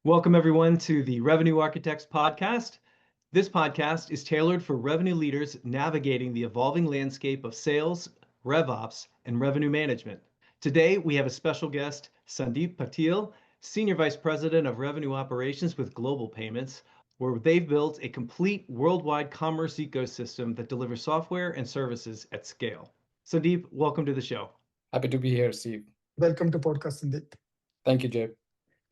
Welcome, everyone, to the Revenue Architects podcast. This podcast is tailored for revenue leaders navigating the evolving landscape of sales, RevOps, and revenue management. Today, we have a special guest, Sandip Patil, Senior Vice President of Revenue Operations with Global Payments, where they've built a complete worldwide commerce ecosystem that delivers software and services at scale. Sandip, welcome to the show. Happy to be here, Steve. Welcome to podcast, Sandip. Thank you, Jay.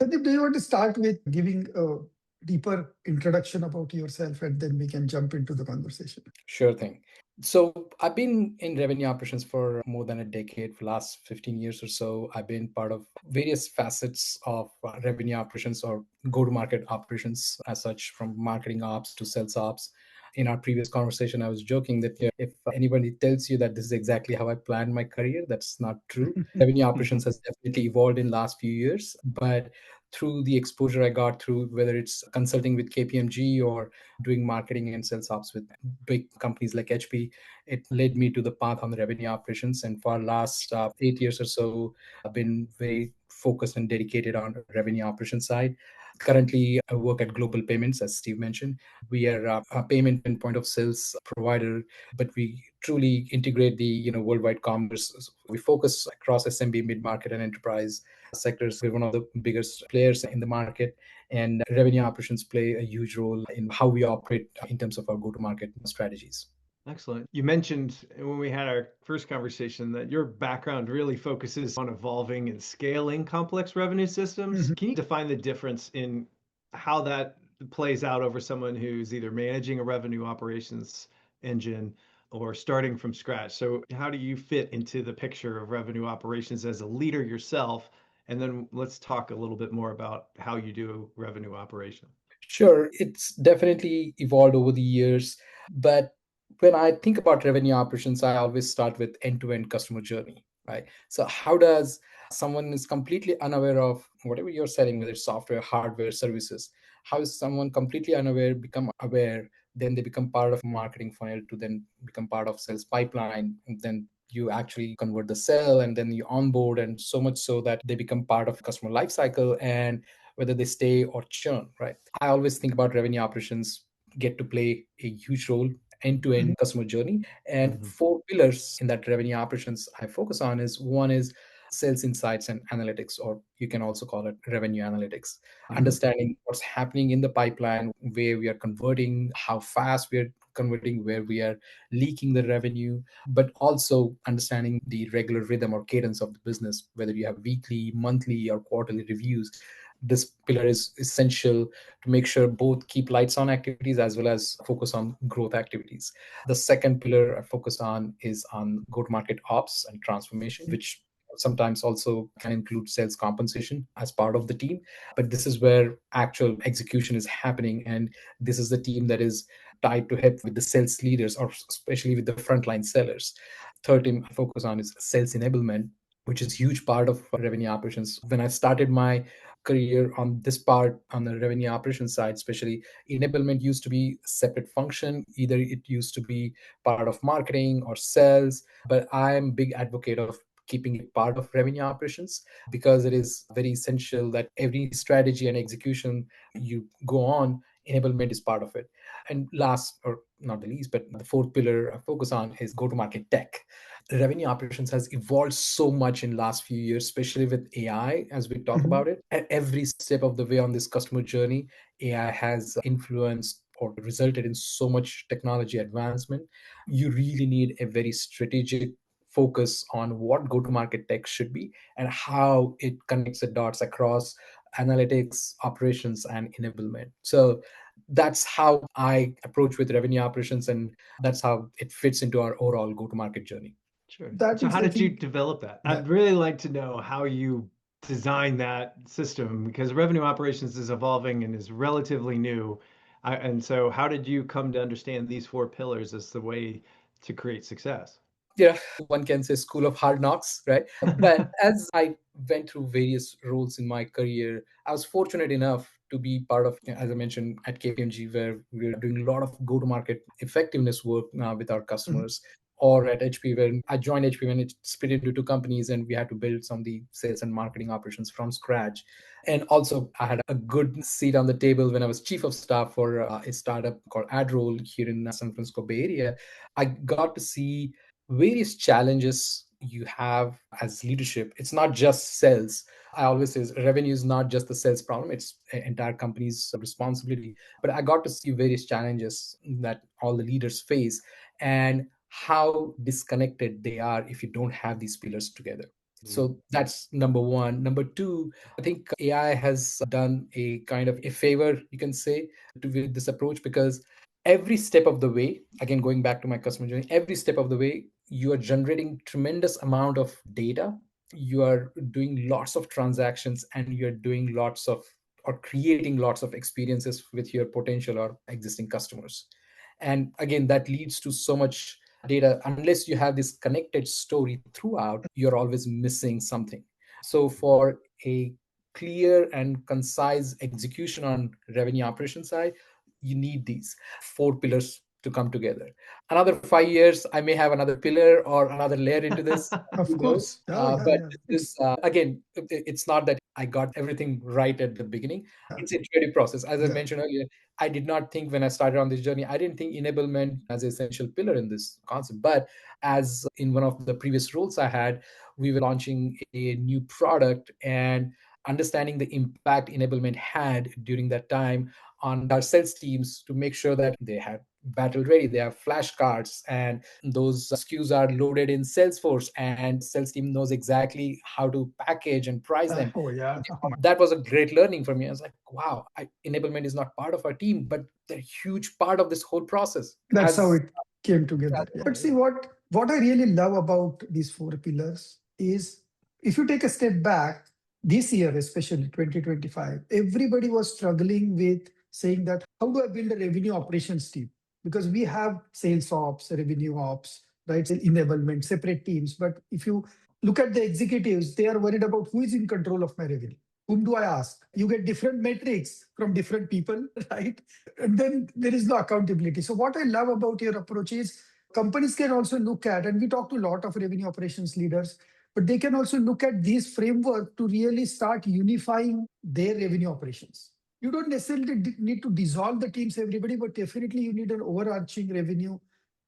Sandip, do you want to start with giving a deeper introduction about yourself and then we can jump into the conversation? Sure thing. So I've been in revenue operations for more than a decade, for last 15 years or so. I've been part of various facets of revenue operations or go-to-market operations as such, from marketing ops to sales ops. In our previous conversation, I was joking that if anybody tells you that this is exactly how I planned my career, that's not true. Revenue operations has definitely evolved in the last few years, but through the exposure I got through, whether it's consulting with KPMG or doing marketing and sales ops with big companies like HP, it led me to the path on the revenue operations. And for the last 8 years or so, I've been very focused and dedicated on the revenue operations side. Currently, I work at Global Payments, as Steve mentioned. We are a payment and point of sales provider, but we truly integrate the worldwide commerce. We focus across SMB, mid-market, and enterprise sectors. We're one of the biggest players in the market, and revenue operations play a huge role in how we operate in terms of our go-to-market strategies. Excellent. You mentioned when we had our first conversation that your background really focuses on evolving and scaling complex revenue systems. Mhm. Can you define the difference in how that plays out over someone who's either managing a revenue operations engine or starting from scratch? So, how do you fit into the picture of revenue operations as a leader yourself? And then let's talk a little bit more about how you do revenue operation. Sure, it's definitely evolved over the years, but when I think about revenue operations, I always start with end-to-end customer journey, right? So how does someone is completely unaware of whatever you're selling, whether it's software, hardware, services, how is someone completely unaware become aware, then they become part of marketing funnel to then become part of sales pipeline, and then you actually convert the sale and then you onboard, and so much so that they become part of customer lifecycle and whether they stay or churn, right? I always think about revenue operations get to play a huge role end-to-end Mhm. customer journey. And Mhm. four pillars in that revenue operations I focus on is one is sales insights and analytics, or you can also call it revenue analytics. Mhm. Understanding what's happening in the pipeline, where we are converting, how fast we are converting, where we are leaking the revenue, but also understanding the regular rhythm or cadence of the business, whether you have weekly, monthly, or quarterly reviews. This pillar is essential to make sure both keep lights on activities as well as focus on growth activities. The second pillar I focus on is on go-to-market ops and transformation, which sometimes also can include sales compensation as part of the team. But this is where actual execution is happening. And this is the team that is tied to hip with the sales leaders, or especially with the frontline sellers. Third team I focus on is sales enablement, which is huge part of revenue operations. When I started my career on this part on the revenue operations side, especially, enablement used to be a separate function. Either it used to be part of marketing or sales, but I am big advocate of keeping it part of revenue operations because it is very essential that every strategy and execution you go on, enablement is part of it. And last or not the least, but the fourth pillar I focus on is go to market tech. Revenue operations has evolved so much in last few years, especially with AI, as we talk Mhm. about it. At every step of the way on this customer journey, AI has influenced or resulted in so much technology advancement. You really need a very strategic focus on what go-to-market tech should be and how it connects the dots across analytics, operations, and enablement. So that's how I approach with revenue operations, and that's how it fits into our overall go-to-market journey. Sure. That So is, how I did you think, develop that? yeah. I'd really like to know how you design that system because revenue operations is evolving and is relatively new. And so how did you come to understand these four pillars as the way to create success? Yeah, one can say school of hard knocks, right? But as I went through various roles in my career, I was fortunate enough to be part of, as I mentioned, at KPMG, where we're doing a lot of go to market effectiveness work with our Mhm. customers. or at HP, when I joined HP when it split into two companies and we had to build some of the sales and marketing operations from scratch. And also I had a good seat on the table when I was chief of staff for a startup called AdRoll here in San Francisco Bay Area. I got to see various challenges you have as leadership. It's not just sales. I always say revenue is not just the sales problem, it's an entire company's responsibility. But I got to see various challenges that all the leaders face and how disconnected they are if you don't have these pillars together. So that's number one. Number two, I think AI has done a kind of a favor, you can say, with this approach, because every step of the way, again, going back to my customer journey, every step of the way, you are generating tremendous amount of data. You are doing lots of transactions and you're doing lots of or creating lots of experiences with your potential or existing customers. And again, that leads to so much data. Unless you have this connected story throughout, you're always missing something. So for a clear and concise execution on revenue operation side, you need these four pillars to come together. Another 5 years, I may have another pillar or another layer into this. Of Who knows? course. But this, again, it's not that I got everything right at the beginning. It's an iterative process. As I Yeah. mentioned earlier, I did not think when I started on this journey, I didn't think enablement as an essential pillar in this concept. But as in one of the previous roles I had, we were launching a new product and understanding the impact enablement had during that time on our sales teams to make sure that they had battle ready, they have flashcards, and those SKUs are loaded in Salesforce, and sales team knows exactly how to package and price them. Oh, yeah. That was a great learning for me. I was like, wow, enablement is not part of our team, but they're a huge part of this whole process. That's how As it came together. Yeah. But see, what I really love about these four pillars is if you take a step back, this year, especially 2025, everybody was struggling with saying that how do I build a revenue operations team? Because we have sales ops, revenue ops, right? Enablement, separate teams. But if you look at the executives, they are worried about who is in control of my revenue. Whom do I ask? You get different metrics from different people, right? And then there is no accountability. So what I love about your approach is companies can also look at, and we talk to a lot of revenue operations leaders, but they can also look at this framework to really start unifying their revenue operations. You don't necessarily need to dissolve the teams, everybody, but definitely you need an overarching revenue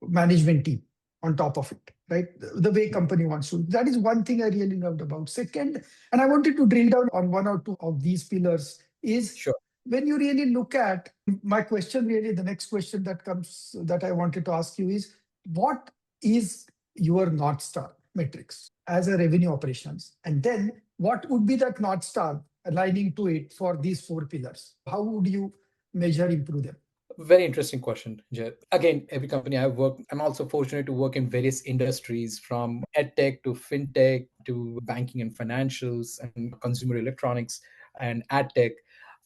management team on top of it, right? The way company wants to. That is one thing I really loved about. Second, and I wanted to drill down on one or two of these pillars is sure. When you really look at my question, really the next question that I wanted to ask you is what is your North Star metrics as a revenue operations? And then what would be that North Star aligning to it for these four pillars? How would you measure, improve them? Very interesting question, Jay. Again, every company I've worked, I'm also fortunate to work in various industries from edtech to fintech to banking and financials and consumer electronics and ad tech.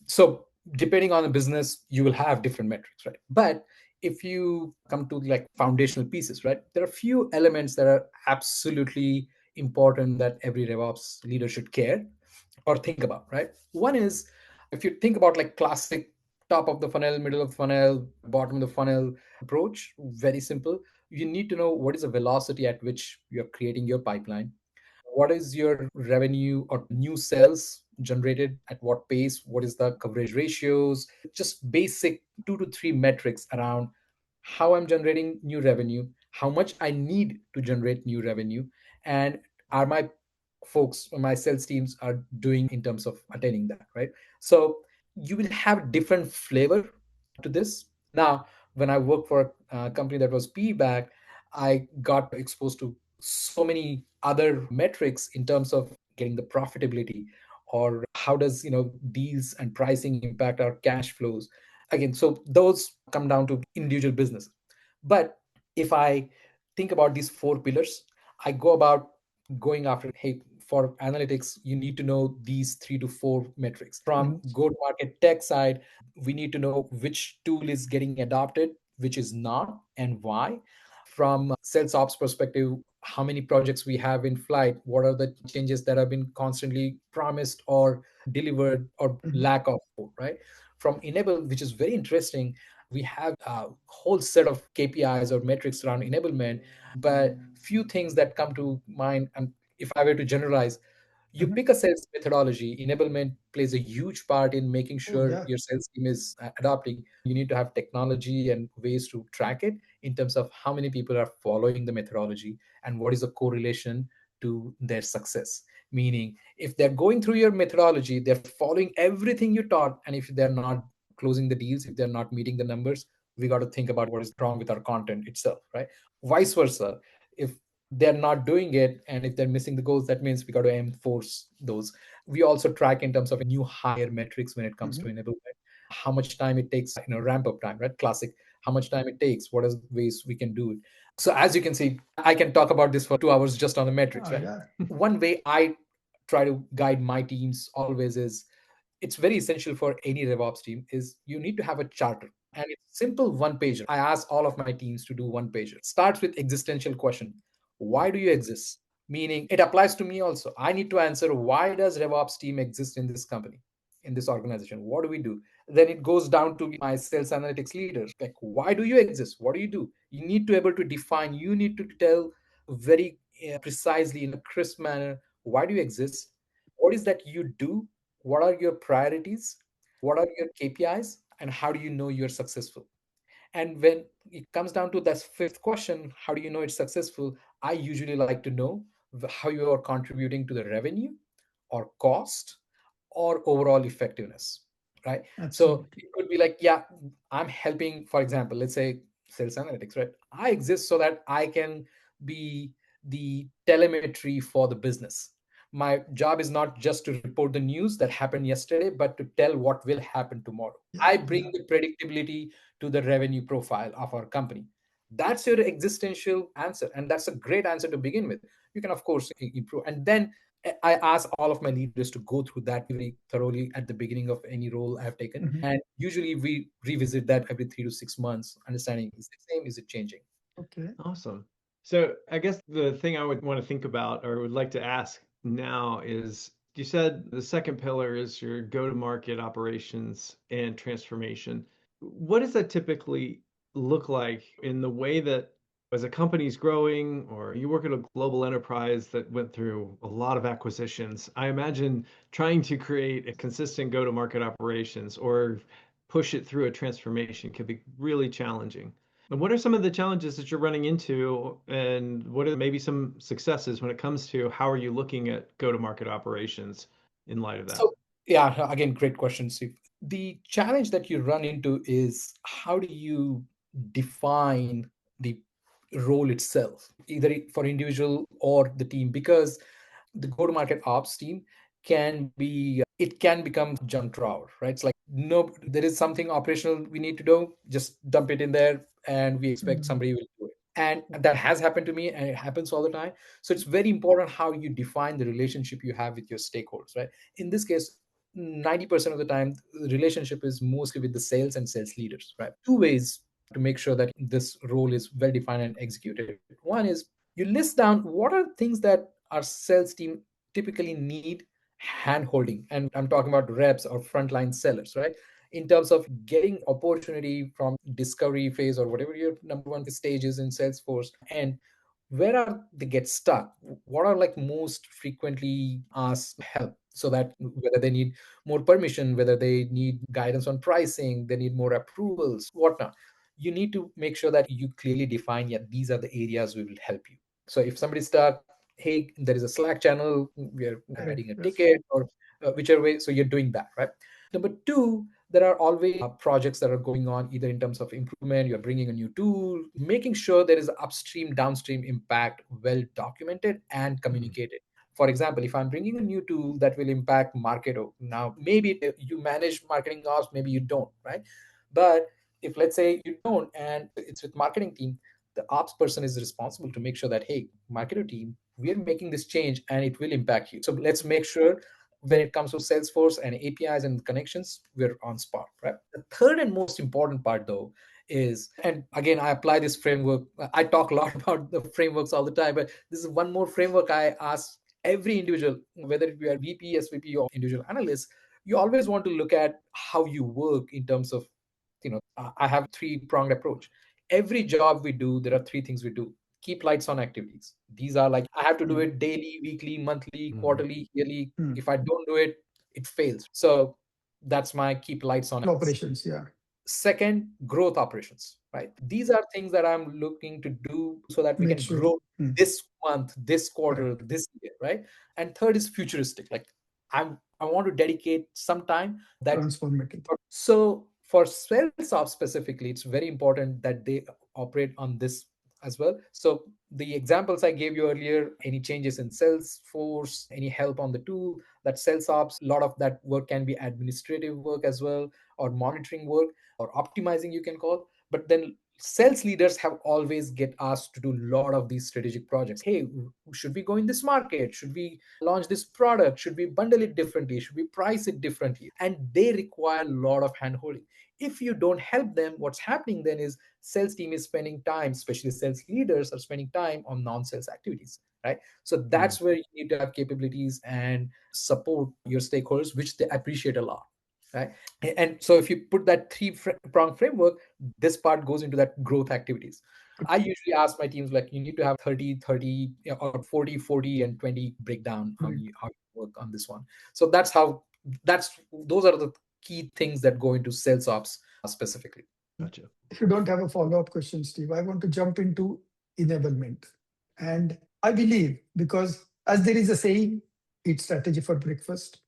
So depending on the business, you will have different metrics, right? But if you come to like foundational pieces, right, there are a few elements that are absolutely important that every RevOps leader should care or think about, right? One is if you think about like classic top of the funnel, middle of the funnel, bottom of the funnel approach, very simple. You need to know what is the velocity at which you're creating your pipeline. What is your revenue or new sales generated at what pace? What is the coverage ratios? Just basic 2 to 3 metrics around how I'm generating new revenue, how much I need to generate new revenue, and are my folks, my sales teams are doing in terms of attaining that, right? So you will have different flavor to this. Now, when I worked for a company that was PE backed, I got exposed to so many other metrics in terms of getting the profitability or how does deals and pricing impact our cash flows. Again, so those come down to individual business. But if I think about these four pillars, I go about going after, hey, for analytics, you need to know these 3 to 4 metrics. From go to market tech side, we need to know which tool is getting adopted, which is not, and why. From sales ops perspective, how many projects we have in flight, what are the changes that have been constantly promised or delivered or lack of, right? From enable, which is very interesting, We have a whole set of KPIs or metrics around enablement, but few things that come to mind. And if I were to generalize, you pick a sales methodology. Enablement plays a huge part in making Oh, sure yeah. your sales team is adopting. You need to have technology and ways to track it in terms of how many people are following the methodology and what is the correlation to their success. Meaning, if they're going through your methodology, they're following everything you taught, and if they're not closing the deals, if they're not meeting the numbers, we got to think about what is wrong with our content itself, right? Vice versa. If they're not doing it and if they're missing the goals, that means we got to enforce those. We also track in terms of new hire metrics when it comes to enablement, how much time it takes, ramp up time, right? Classic, how much time it takes, what are the ways we can do it. So as you can see, I can talk about this for 2 hours just on the metrics, Oh, right? yeah. One way I try to guide my teams always is, it's very essential for any RevOps team, is you need to have a charter. And it's simple one pager. I ask all of my teams to do one pager. It starts with existential question. Why do you exist? Meaning it applies to me also. I need to answer, why does RevOps team exist in this company, in this organization? What do we do? Then it goes down to my sales analytics leaders. Like, why do you exist? What do you do? You need to be able to define, you need to tell very precisely in a crisp manner, why do you exist? What is that you do? What are your priorities? What are your KPIs? And how do you know you're successful? And when it comes down to that fifth question, how do you know it's successful? I usually like to know how you are contributing to the revenue or cost or overall effectiveness, right? So Absolutely. it could be like, yeah, I'm helping, for example, let's say sales analytics, right? I exist so that I can be the telemetry for the business. My job is not just to report the news that happened yesterday, but to tell what will happen tomorrow. Yeah. I Yeah. bring the predictability to the revenue profile of our company. That's your existential answer. And that's a great answer to begin with. You can, of course, improve. And then I ask all of my leaders to go through that very thoroughly at the beginning of any role I've taken. And usually we revisit that every 3 to 6 months, understanding, is it the same? Is it changing? Okay. Awesome. So I guess the thing I would want to think about or would like to ask now is, you said the second pillar is your go-to-market operations and transformation. What does that typically look like in the way that as a company's growing or you work at a global enterprise that went through a lot of acquisitions? I imagine trying to create a consistent go-to-market operations or push it through a transformation can be really challenging. And what are some of the challenges that you're running into, and what are maybe some successes when it comes to how are you looking at go-to-market operations in light of that? So, yeah, again, great question, Steve. The challenge that you run into is, how do you define the role itself, either for individual or the team? Because the go-to-market ops team can be, it can become junk drawer, right? It's like, no, there is something operational we need to do, just dump it in there and we expect somebody will do it. And that has happened to me and it happens all the time. So it's very important how you define the relationship you have with your stakeholders, right? In this case, 90% of the time, the relationship is mostly with the sales and sales leaders, right? Two ways to make sure that this role is well defined and executed. One is, you list down what are things that our sales team typically need hand holding. And I'm talking about reps or frontline sellers, right? In terms of getting opportunity from discovery phase or whatever your number one stage is in Salesforce, and where are they get stuck, what are like most frequently asked help, so that whether they need more permission, whether they need guidance on pricing, they need more approvals, whatnot, you need to make sure that you clearly define, yeah, these are the areas we will help you. So if somebody's stuck, hey, there is a Slack channel, we're Correct. writing a Yes. ticket, or whichever way, so you're doing that, right? Number two, there are always projects that are going on, either in terms of improvement, you're bringing a new tool, making sure there is upstream downstream impact well documented and communicated. For example, if I'm bringing a new tool that will impact marketo, now maybe you manage marketing ops, maybe you don't, right? But if, let's say, you don't and it's with marketing team, the ops person is responsible to make sure that, hey, marketer team, we are making this change and it will impact you, so let's make sure when it comes to Salesforce and APIs and connections, we're on spot, right? The third and most important part, though, is, and again, I apply this framework. I talk a lot about the frameworks all the time, but this is one more framework I ask every individual, whether you are VP, SVP, or individual analyst. You always want to look at how you work in terms of, I have three-pronged approach. Every job we do, there are three things we do. Keep lights on activities. These are like, I have to do it daily, weekly, monthly, quarterly, yearly. If I don't do it, it fails. So that's my keep lights on. Operations, yeah. Second, growth operations, right? These are things that I'm looking to do so that we Make can sure. grow this month, this quarter, Correct. this year, right? And third is futuristic. Like I want to dedicate some time that. Transformative. So for sales ops specifically, it's very important that they operate on this as well. So the examples I gave you earlier, any changes in Salesforce, any help on the tool, that sales ops, a lot of that work can be administrative work as well, or monitoring work, or optimizing you can call. But then sales leaders have always get asked to do a lot of these strategic projects. Hey, should we go in this market? Should we launch this product? Should we bundle it differently? Should we price it differently? And they require a lot of handholding. If you don't help them, what's happening then is sales team is spending time, especially sales leaders are spending time on non-sales activities, right? So that's where you need to have capabilities and support your stakeholders, which they appreciate a lot, right? And so if you put that three-prong framework, this part goes into that growth activities. I usually ask my teams, like, you need to have 30 or 40 and 20 breakdown how you work on this one. So those are the key things that go into sales ops specifically. Gotcha. If you don't have a follow-up question, Steve, I want to jump into enablement. And I believe, because as there is a saying, eat strategy for breakfast,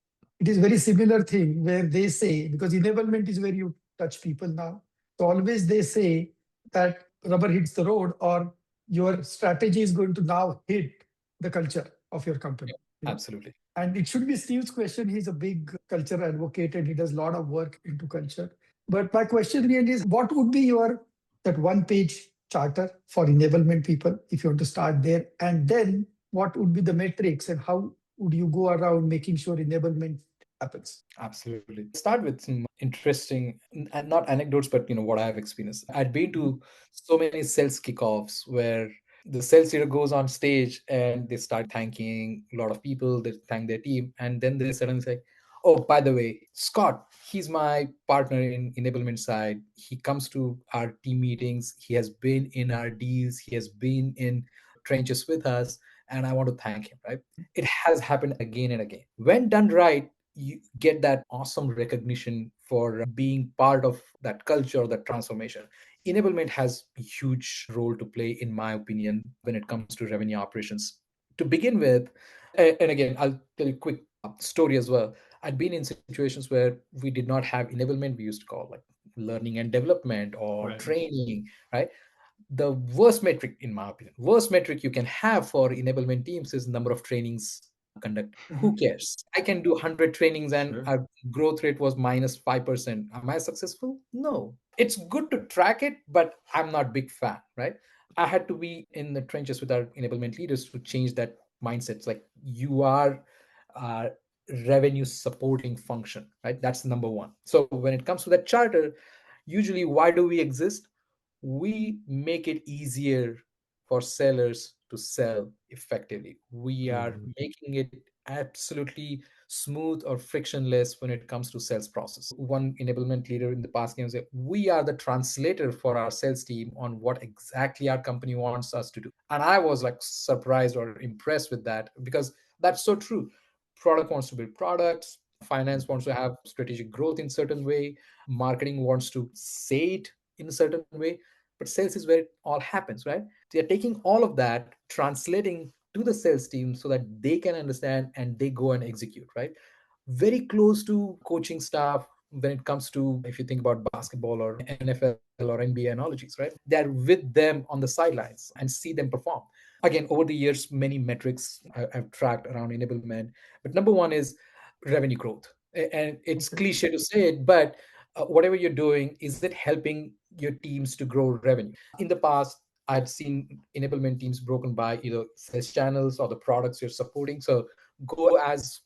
it is very similar thing where they say, because enablement is where you touch people now. So always they say that rubber hits the road, or your strategy is going to now hit the culture of your company. Absolutely. And it should be Steve's question. He's a big culture advocate and he does a lot of work into culture. But my question really is, what would be your that one-page charter for enablement people, if you want to start there? And then what would be the metrics and how would you go around making sure enablement happens? Absolutely. Start with some interesting, and not anecdotes, but what I have experienced. I'd been to so many sales kickoffs where the sales leader goes on stage and they start thanking a lot of people, they thank their team, and then they suddenly say, oh, by the way, Scott, he's my partner in enablement side. He comes to our team meetings, he has been in our deals, he has been in trenches with us, and I want to thank him, right? It has happened again and again. When done right, you get that awesome recognition for being part of that culture, that transformation. Enablement has a huge role to play, in my opinion, when it comes to revenue operations. To begin with, and again, I'll tell you a quick story as well. I'd been in situations where we did not have enablement, we used to call like learning and development or training, right? The worst metric, in my opinion, worst metric you can have for enablement teams is number of trainings conducted. Who cares? I can do 100 trainings and our growth rate was -5%. Am I successful? No. It's good to track it, but I'm not big fan, right? I had to be in the trenches with our enablement leaders to change that mindset. It's like, you are a revenue supporting function, right? That's number one. So when it comes to that charter, usually why do we exist? We make it easier for sellers to sell effectively. We are making it absolutely smooth or frictionless when it comes to sales process. One enablement leader in the past came and said, we are the translator for our sales team on what exactly our company wants us to do. And I was like surprised or impressed with that, because that's so true. Product wants to build products, finance wants to have strategic growth in certain way, marketing wants to say it in a certain way, but sales is where it all happens, right? They're taking all of that, translating to the sales team so that they can understand and they go and execute, right? Very close to coaching staff when it comes to, if you think about basketball or NFL or NBA analogies, right? They're with them on the sidelines and see them perform. Again, over the years, many metrics I've tracked around enablement, but number one is revenue growth. And it's cliche to say it, but whatever you're doing, is it helping your teams to grow revenue? In the past, I've seen enablement teams broken by either sales channels or the products you're supporting. So go as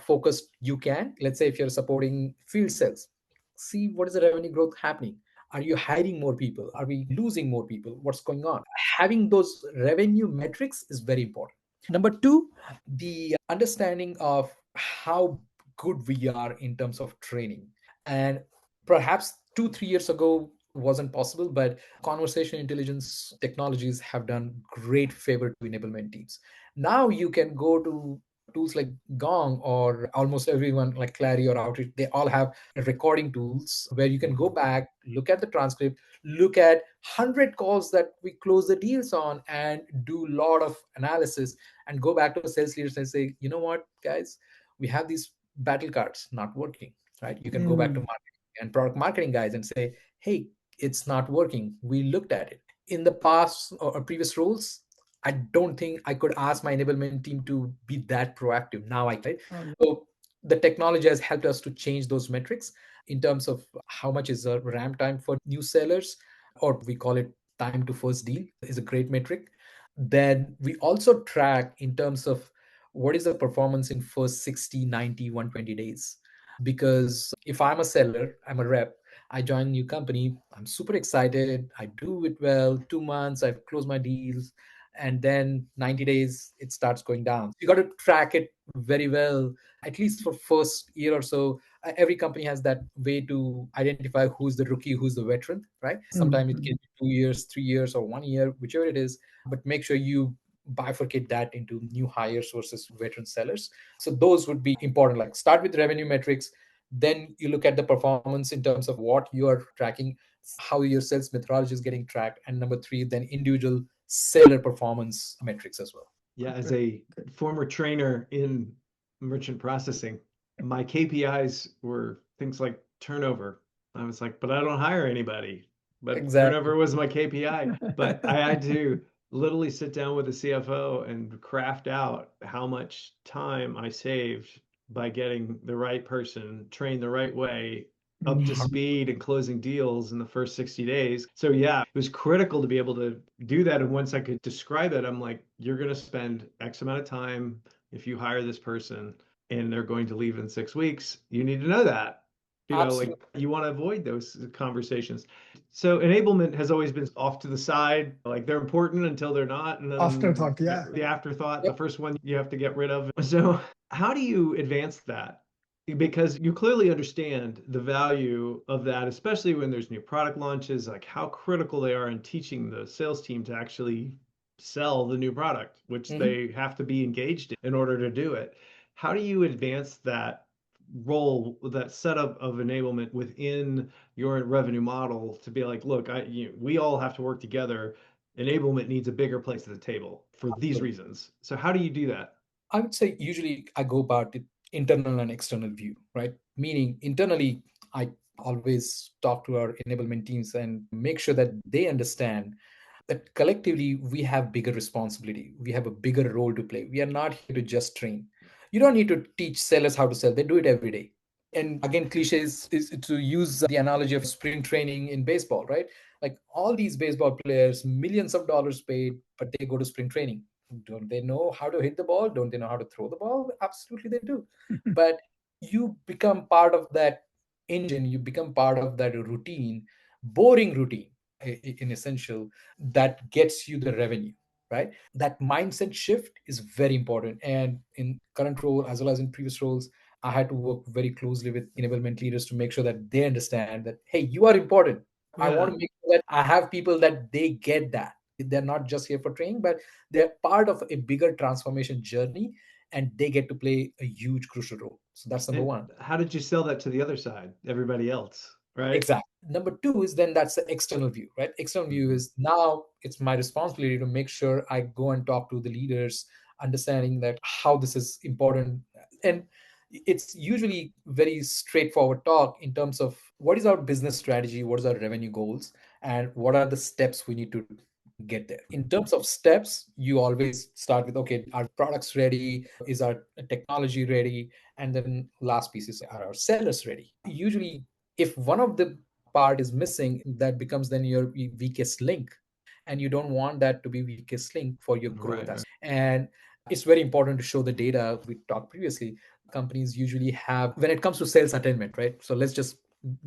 focused you can. Let's say if you're supporting field sales, see what is the revenue growth happening. Are you hiring more people? Are we losing more people? What's going on? Having those revenue metrics is very important. Number two, the understanding of how good we are in terms of training. And perhaps 2-3 years ago wasn't possible, but conversation intelligence technologies have done great favor to enablement teams. Now you can go to tools like Gong, or almost everyone like Clary or Outreach. They all have recording tools where you can go back, look at the transcript, look at 100 calls that we close the deals on, and do a lot of analysis, and go back to the sales leaders and say, you know what, guys, we have these battle cards not working, right? You can go back to Mm. marketing and product marketing guys and say, hey, it's not working. We looked at it. In the past or previous roles, I don't think I could ask my enablement team to be that proactive. Now I can. Oh, So the technology has helped us to change those metrics in terms of how much is the ramp time for new sellers, or we call it time to first deal is a great metric. Then we also track in terms of what is the performance in first 60, 90, 120 days. Because if I'm a seller, I'm a rep, I join a new company, I'm super excited, I do it well, 2 months, I've closed my deals, and then 90 days, it starts going down. You got to track it very well, at least for first year or so. Every company has that way to identify who's the rookie, who's the veteran, right? Sometimes it can mm. be 2 years, 3 years, or 1 year, whichever it is, but make sure you bifurcate that into new hires versus veteran sellers. So those would be important. Like start with revenue metrics, then you look at the performance in terms of what you are tracking, how your sales methodology is getting tracked, and number three, then individual seller performance metrics as well. Yeah, as Good, a good. former trainer in merchant processing, my KPIs were things like turnover. I was like, but I don't hire anybody. But Exactly. turnover was my KPI. But I had to literally sit down with the CFO and craft out how much time I saved by getting the right person trained the right way, up to Mm. speed and closing deals in the first 60 days. So yeah, it was critical to be able to do that. And once I could describe it, I'm like, you're going to spend X amount of time if you hire this person and they're going to leave in 6 weeks. You need to know that. Like Absolutely. you want to avoid those conversations. So enablement has always been off to the side. Like they're important until they're not. And then Afterthought, yeah. the afterthought, the Yep. first one you have to get rid of. So how do you advance that? Because you clearly understand the value of that, especially when there's new product launches, like how critical they are in teaching the sales team to actually sell the new product, which Mhm. they have to be engaged in order to do it. How do you advance that role, that setup of enablement within your revenue model to be like, look, we all have to work together. Enablement needs a bigger place at the table for these Absolutely. reasons. So how do you do that? I would say usually I go about it internal and external view, right? Meaning internally, I always talk to our enablement teams and make sure that they understand that collectively we have bigger responsibility. We have a bigger role to play. We are not here to just train. You don't need to teach sellers how to sell. They do it every day. And again, cliches is to use the analogy of spring training in baseball, right? Like all these baseball players, millions of dollars paid, but they go to spring training. Don't they know how to hit the ball? Don't they know how to throw the ball? Absolutely, they do. But you become part of that engine, you become part of that routine, boring routine in essential, that gets you the revenue, right? That mindset shift is very important. And in current role as well as in previous roles, I had to work very closely with enablement leaders to make sure that they understand that, hey, you are important. I want Yeah. to make sure that I have people that they get that. They're not just here for training, but they're part of a bigger transformation journey, and they get to play a huge crucial role. So that's number And one. how did you sell that to the other side, everybody else, right? Exactly. Number two is then that's the external view, right? External view Mhm. is now it's my responsibility to make sure I go and talk to the leaders, understanding that how this is important. And it's usually very straightforward talk in terms of what is our business strategy, what is our revenue goals, and what are the steps we need to get there. In terms of steps, you always start with, okay, our products ready? Is our technology ready? And then last piece is, are our sellers ready? Usually if one of the part is missing, that becomes then your weakest link, and you don't want that to be weakest link for your growth. Right. And it's very important to show the data. We talked previously, companies usually have, when it comes to sales attainment, right? So let's just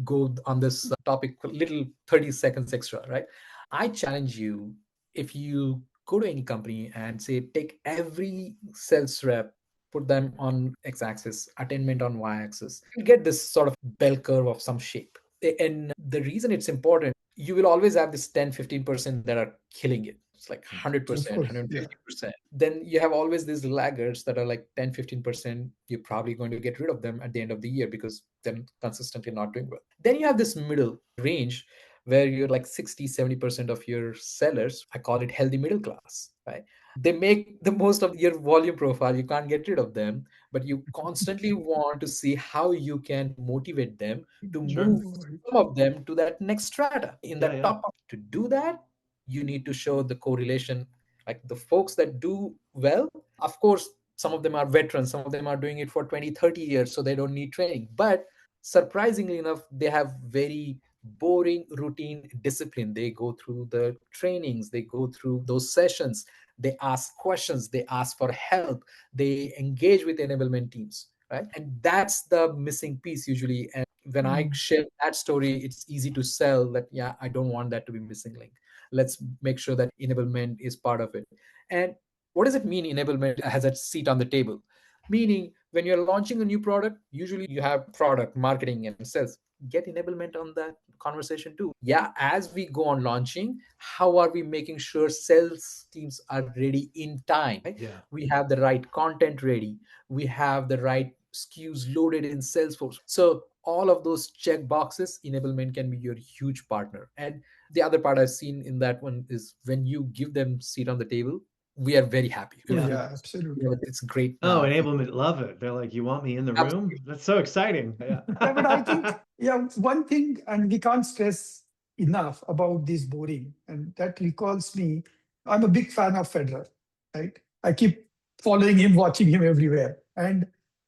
go on this topic a little 30 seconds extra, right? I challenge you, if you go to any company and say take every sales rep, put them on x-axis, attainment on y-axis, you get this sort of bell curve of some shape. And the reason it's important, you will always have this 10-15% that are killing it. It's like 100%, Of course, yeah. 150%. Then you have always these laggards that are like 10-15%. You're probably going to get rid of them at the end of the year because they're consistently not doing well. Then you have this middle range where you're like 60-70% of your sellers. I call it healthy middle class, right? They make the most of your volume profile. You can't get rid of them, but you constantly want to see how you can motivate them to Sure. move some of them to that next strata in Yeah, that yeah. top. To do that, you need to show the correlation. Like the folks that do well, of course, some of them are veterans, some of them are doing it for 20-30 years, so they don't need training. But surprisingly enough, they have very boring routine discipline. They go through the trainings, they go through those sessions, they ask questions, they ask for help, they engage with enablement teams, right? And that's the missing piece usually. And when I share that story, it's easy to sell that, yeah, I don't want that to be missing link. Let's make sure that enablement is part of it. And what does it mean enablement has a seat on the table? Meaning when you're launching a new product, usually you have product marketing and sales. Get enablement on that conversation too. Yeah, as we go on launching, how are we making sure sales teams are ready in time, right? Yeah. We have the right content ready, we have the right SKUs loaded in Salesforce. So all of those check boxes, enablement can be your huge partner. And the other part I've seen in that one is when you give them seat on the table, we are very happy. Oh, Yeah. yeah, absolutely. It's great. Oh, enablement, love it. They're like, you want me in the room? Absolutely. That's so exciting. Yeah. Yeah, but I think, yeah, one thing, and we can't stress enough about this boring, and that recalls me. I'm a big fan of Federer, right? I keep following him, watching him everywhere. And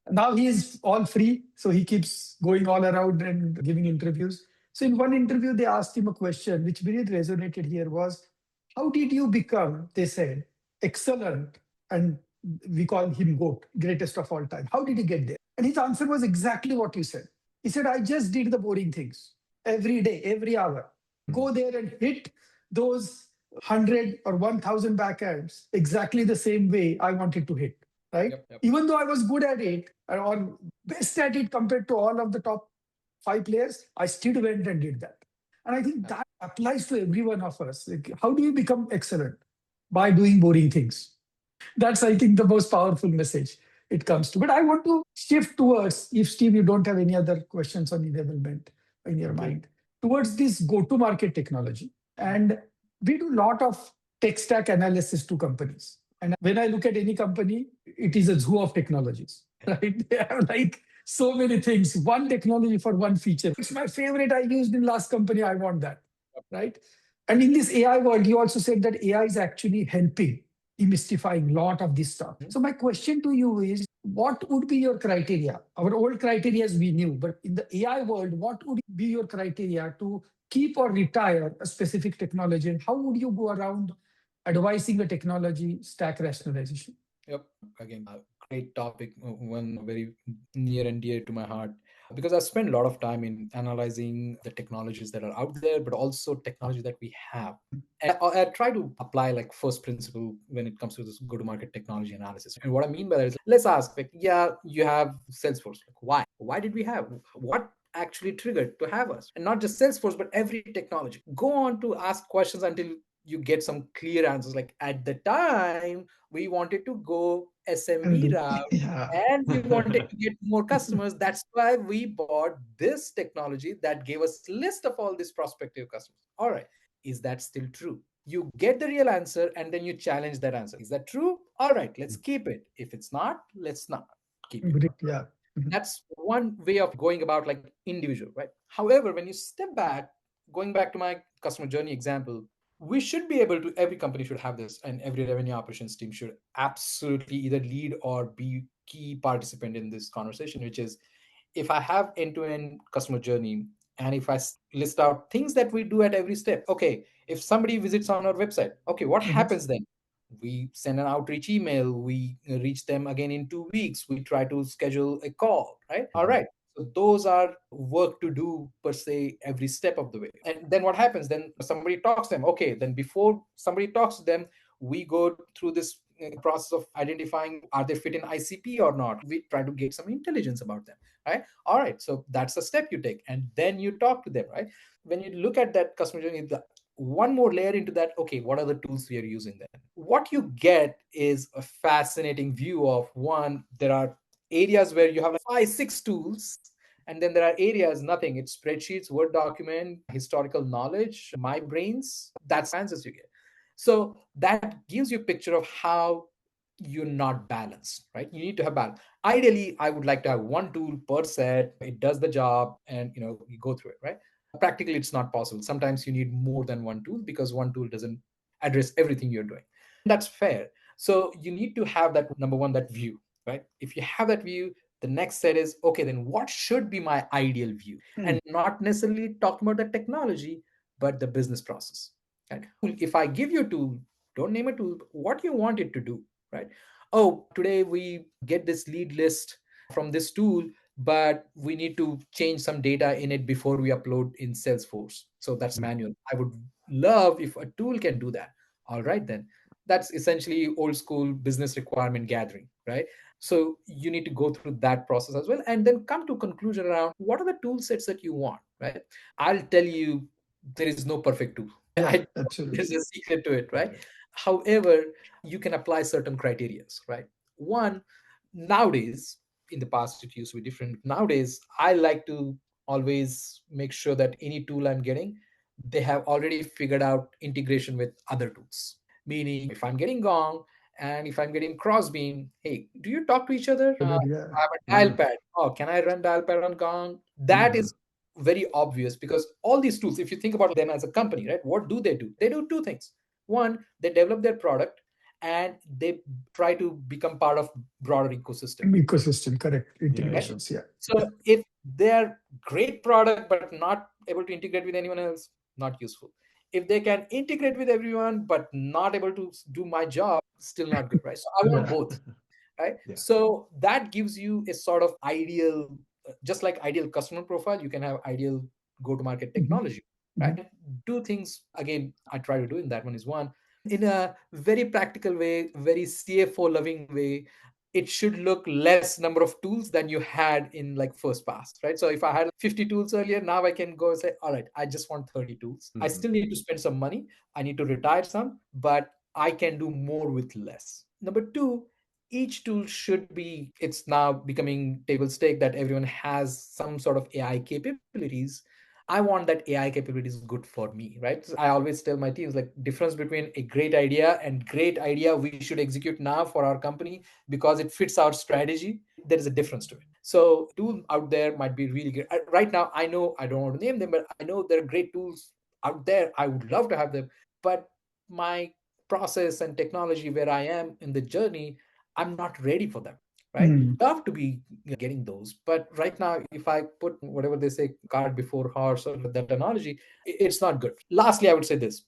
now he is all free. So he keeps going all around and giving interviews. So in one interview, they asked him a question which really resonated here was, how did you become, they said, excellent? And we call him GOAT, greatest of all time. How did he get there? And his answer was exactly what you said. He said, I just did the boring things every day, every hour. Go there and hit those 100 or 1,000 backhands exactly the same way I wanted to hit, right? Yep. Even though I was good at it or best at it compared to all of the top 5 players, I still went and did that. And I think that applies to every one of us. Like, how do you become excellent? By doing boring things. That's, I think, the most powerful message it comes to. But I want to shift towards, if Steve, you don't have any other questions on enablement in your mind, towards this go-to-market technology. And we do a lot of tech stack analysis to companies. And when I look at any company, it is a zoo of technologies, right? They have like so many things, one technology for one feature. It's my favorite I used in last company. I want that, right? And in this AI world, you also said that AI is actually helping demystifying a lot of this stuff. So my question to you is, what would be your criteria? Our old criteria as we knew, but in the AI world, what would be your criteria to keep or retire a specific technology? And how would you go around advising a technology stack rationalization? Yep. Again, a great topic, one very near and dear to my heart, because I spend a lot of time in analyzing the technologies that are out there, but also technology that we have. And I try to apply like first principle when it comes to this go-to-market technology analysis. And what I mean by that is, let's ask, like, yeah, you have Salesforce. Like, why? Why did we have? What actually triggered to have us? And not just Salesforce, but every technology. Go on to ask questions until you get some clear answers. Like at the time, we wanted to go SMB route Yeah. and we wanted to get more customers. That's why we bought this technology that gave us list of all these prospective customers. All right. Is that still true? You get the real answer and then you challenge that answer. Is that true? All right, let's keep it. If it's not, let's not keep it. Great. Yeah. That's one way of going about like individual, right? However, when you step back, going back to my customer journey example, we should be able to, every company should have this, and every revenue operations team should absolutely either lead or be key participant in this conversation, which is, if I have end-to-end customer journey and if I list out things that we do at every step, okay, if somebody visits on our website, okay, what happens then? We send an outreach email, we reach them again in 2 weeks, we try to schedule a call, right? All right. So those are work to do per se every step of the way. And then what happens? Then somebody talks to them. Okay, then before somebody talks to them, we go through this process of identifying are they fit in ICP or not. We try to get some intelligence about them, right? All right, so that's a step you take, and then you talk to them, right? When you look at that customer journey, one more layer into that, okay, what are the tools we are using then? What you get is a fascinating view of, one, there are areas where you have like 5, 6 tools, and then there are areas, nothing. It's spreadsheets, Word document, historical knowledge, my brains. That's answers you get. So that gives you a picture of how you're not balanced, right? You need to have balance. Ideally, I would like to have one tool per set. It does the job, and you go through it, right? Practically, it's not possible. Sometimes you need more than one tool because one tool doesn't address everything you're doing. That's fair. So you need to have that, number one, that view, right? If you have that view, the next set is, okay, then what should be my ideal view? And not necessarily talking about the technology, but the business process, right? If I give you a tool, don't name a tool, what you want it to do, right? Oh, today we get this lead list from this tool, but we need to change some data in it before we upload in Salesforce. So that's manual. I would love if a tool can do that. All right, then. That's essentially old school business requirement gathering, right? So you need to go through that process as well, and then come to a conclusion around what are the tool sets that you want, right? I'll tell you, there is no perfect tool. Yeah, absolutely. There's a secret to it, right? However, you can apply certain criterias, right? One, nowadays, in the past it used to be different. Nowadays, I like to always make sure that any tool I'm getting, they have already figured out integration with other tools. Meaning, if I'm getting Gong and if I'm getting Crossbeam, hey, do you talk to each other? Yeah. I have a dial pad. Oh, can I run dial pad on Gong? That is very obvious because all these tools, if you think about them as a company, right? What do? They do two things. One, they develop their product and they try to become part of broader ecosystem. Ecosystem, correct. Integrations, yeah. So if they're great product but not able to integrate with anyone else, not useful. If they can integrate with everyone but not able to do my job, still not good, right? So I want both, right? So that gives you a sort of ideal, just like ideal customer profile, you can have ideal go-to-market technology, right? Do things, again, I try to do in that one is, one, in a very practical way, very CFO loving way, it should look less number of tools than you had in like first pass, right? So if I had 50 tools earlier, now I can go and say, all right, I just want 30 tools. I still need to spend some money. I need to retire some, but I can do more with less. Number two, each tool should be, it's now becoming table stake that everyone has some sort of AI capabilities. I want that AI capability is good for me, right? So I always tell my teams, like, difference between a great idea and great idea we should execute now for our company because it fits our strategy. There is a difference to it. So tool out there might be really good. Right now, I know I don't want to name them, but I know there are great tools out there. I would love to have them, but my process and technology where I am in the journey, I'm not ready for them, right? Love to be getting those, but right now, if I put whatever they say, cart before horse or that analogy, it's not good. Lastly, I would say this: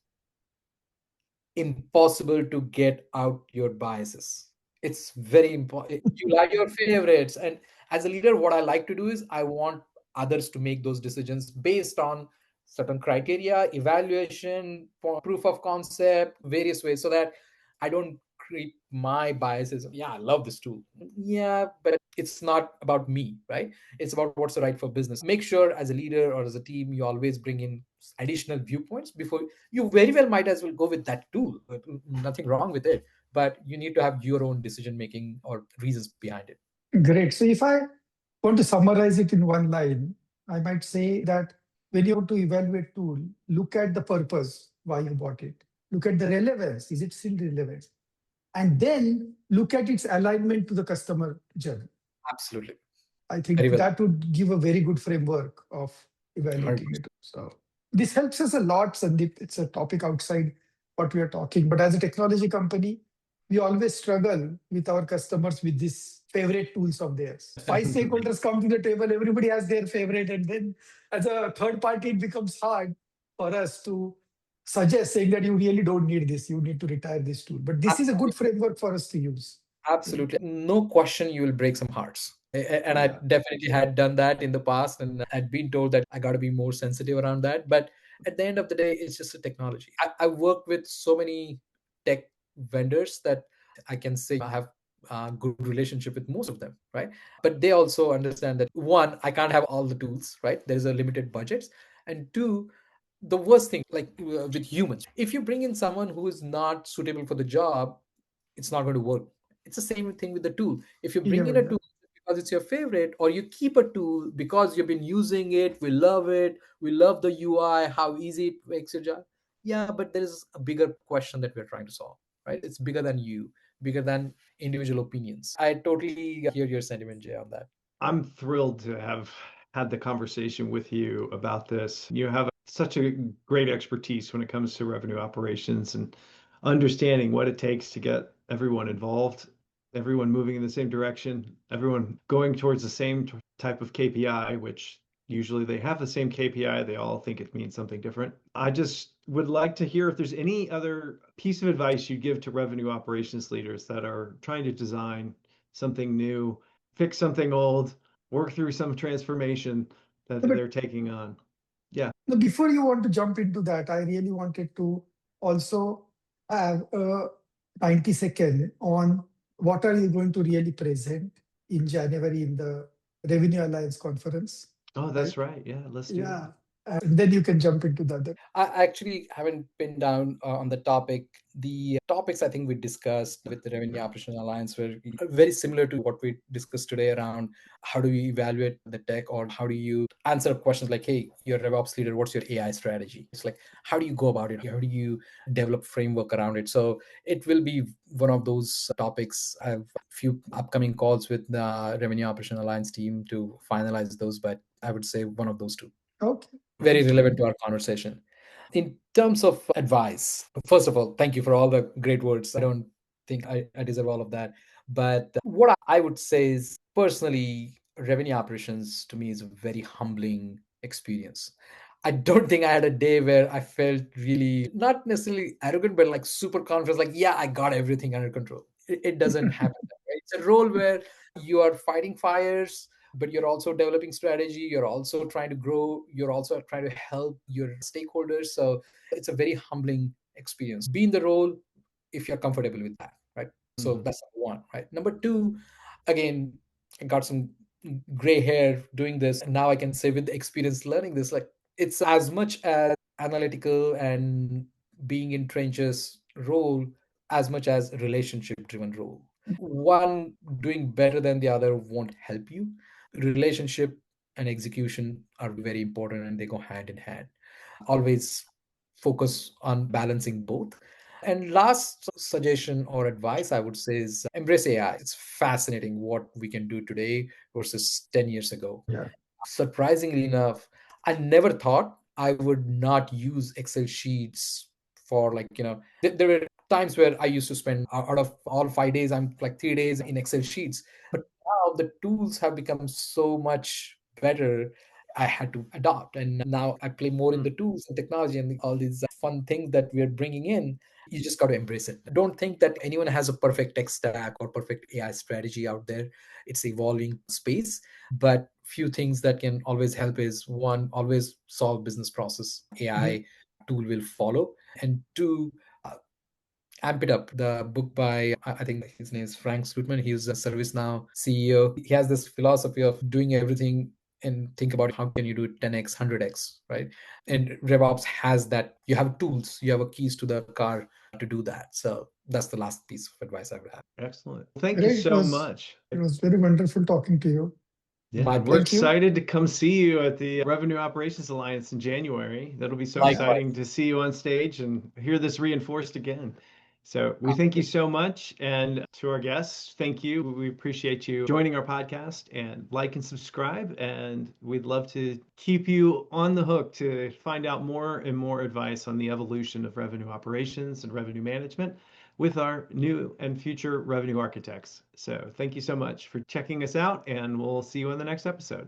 impossible to get out your biases. It's very important. You like your favorites, and as a leader, what I like to do is I want others to make those decisions based on certain criteria, evaluation, proof of concept, various ways, so that I don't create my biases. Yeah, I love this tool. Yeah, but it's not about me, right? It's about what's right for business. Make sure as a leader or as a team, you always bring in additional viewpoints before you very well might as well go with that tool. Nothing wrong with it, but you need to have your own decision making or reasons behind it. Great. So if I want to summarize it in one line, I might say that when you want to evaluate tool, look at the purpose, why you bought it. Look at the relevance, is it still relevant? And then look at its alignment to the customer journey. Absolutely. I think Very well. that would give a very good framework of evaluating it. So this helps us a lot, Sandeep. It's a topic outside what we are talking, but as a technology company, we always struggle with our customers with these favorite tools of theirs. 5 stakeholders come to the table, everybody has their favorite, and then as a third party, it becomes hard for us to suggest, saying that you really don't need this, you need to retire this tool. But this is a good framework for us to use. Absolutely. No question you will break some hearts. And I definitely had done that in the past, and I'd been told that I got to be more sensitive around that. But at the end of the day, it's just a technology. I work with so many tech vendors that I can say I have a good relationship with most of them, right? But they also understand that one, I can't have all the tools, right? There is a limited budgets, and two, the worst thing, like with humans, if you bring in someone who is not suitable for the job, it's not going to work. It's the same thing with the tool. If you bring Yeah, in a yeah. tool because it's your favorite, or you keep a tool because you've been using it, we love the UI, how easy it makes your job. Yeah, but there is a bigger question that we're trying to solve, right? It's bigger than you, bigger than individual opinions. I totally hear your sentiment, Jay, on that. I'm thrilled to have had the conversation with you about this. You have such a great expertise when it comes to revenue operations and understanding what it takes to get everyone involved, everyone moving in the same direction, everyone going towards the same type of KPI, which usually they have the same KPI. They all think it means something different. I just would like to hear if there's any other piece of advice you'd give to revenue operations leaders that are trying to design something new, fix something old, work through some transformation that But they're taking on. Yeah. no, before you want to jump into that, I really wanted to also have a 90-second on what are you going to really present in January in the Revenue Alliance conference, Oh, right? that's right. Yeah, let's do Yeah. that. And then you can jump into the other. I actually haven't pinned down on the topic. The topics I think we discussed with the Revenue Operational Alliance were very similar to what we discussed today around how do you evaluate the tech, or how do you answer questions like, hey, you're a RevOps leader, what's your AI strategy? It's like, how do you go about it? How do you develop framework around it? So it will be one of those topics. I have a few upcoming calls with the Revenue Operational Alliance team to finalize those, but I would say one of those two. Okay. Very relevant to our conversation. In terms of advice, first of all, thank you for all the great words. I don't think I deserve all of that. But what I would say is, personally, revenue operations to me is a very humbling experience. I don't think I had a day where I felt really not necessarily arrogant, but like super confident, like, yeah, I got everything under control. It doesn't happen that way. It's a role where you are fighting fires, but you're also developing strategy, you're also trying to grow, you're also trying to help your stakeholders. So it's a very humbling experience. Be in the role if you're comfortable with that, right? So that's number one, right? Number two, again, I got some gray hair doing this, and now I can say with the experience learning this, like, it's as much as analytical and being in trenches role as much as relationship driven role. One doing better than the other won't help you. Relationship and execution are very important, and they go hand in hand. Always focus on balancing both. And last suggestion or advice I would say is embrace AI. It's fascinating what we can do today versus 10 years ago. Yeah. Surprisingly enough, I never thought I would not use Excel sheets for, like, there were times where I used to spend out of all 5 days, I'm like 3 days in Excel sheets. But now the tools have become so much better. I had to adopt, and now I play more in the tools and technology and all these fun things that we are bringing in. You just got to embrace it. Don't think that anyone has a perfect tech stack or perfect AI strategy out there. It's evolving space, but few things that can always help is, one, always solve business process. AI tool will follow, and two, amp it up. The book by, I think his name is Frank Slootman. He's a ServiceNow CEO. He has this philosophy of doing everything and think about how can you do it 10x, 100x, right? And RevOps has that. You have tools, you have a keys to the car to do that. So that's the last piece of advice I would have. Excellent. Thank you Great. so much. It was very wonderful talking to you. Yeah, My we're Thank you. excited to come see you at the Revenue Operations Alliance in January. That'll be so Likewise. exciting to see you on stage and hear this reinforced again. So we thank you so much. And to our guests, thank you. We appreciate you joining our podcast, and like and subscribe. And we'd love to keep you on the hook to find out more and more advice on the evolution of revenue operations and revenue management with our new and future revenue architects. So thank you so much for checking us out, and we'll see you in the next episode.